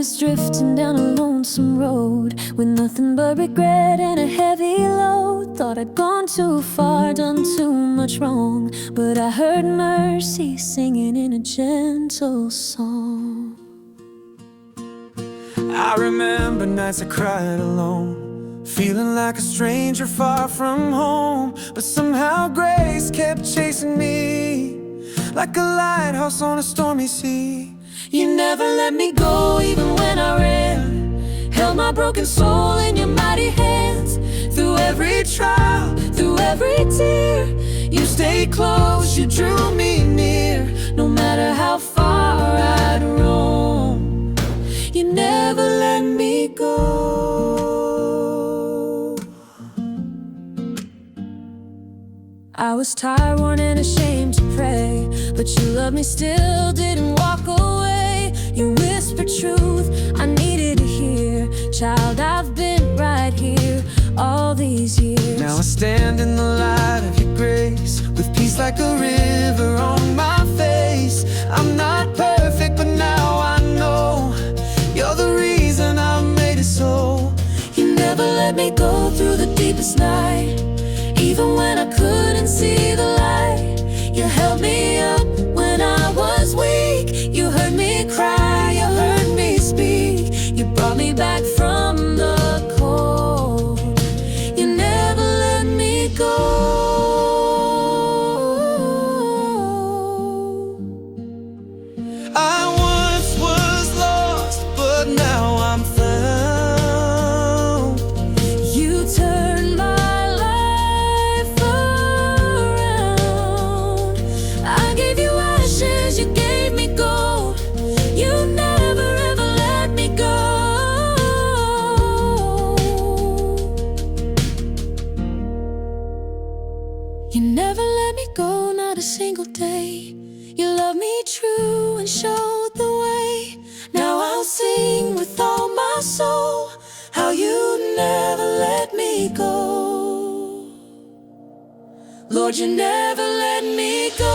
was drifting down a lonesome road with nothing but regret and a heavy load. Thought I'd gone too far, done too much wrong, but I heard mercy singing in a gentle song. I remember nights I cried alone, feeling like a stranger far from home. But somehow grace kept chasing me, like a lighthouse on a stormy sea. You never let me go even when I ran, held my broken soul in your mighty hands. Through every trial, through every tear, you stayed close, you drew me near. No matter how far I'd roam, you never let me go. I was tired, worn, and ashamed to pray, but you loved me still, didn't walk away. You whispered truth I needed to hear. Child, I've been right here all these years. Now I stand in the light of your grace, with peace like a river on my face. I'm not perfect, but now I know you're the reason I made it so. You never let me go through the deepest night, even when I couldn't see the light. You held me up when I was weak. You heard me cry, you heard me speak. You brought me back from the cold. You never let me go. I once was lost, but now I'm found. You turned my life around. I gave you ashes, you gave me gold. You never ever let me go. You never let me go, not a single day. You loved me true and showed the way. Now I'll sing with all my soul how you never let me go. Lord, you never let me go.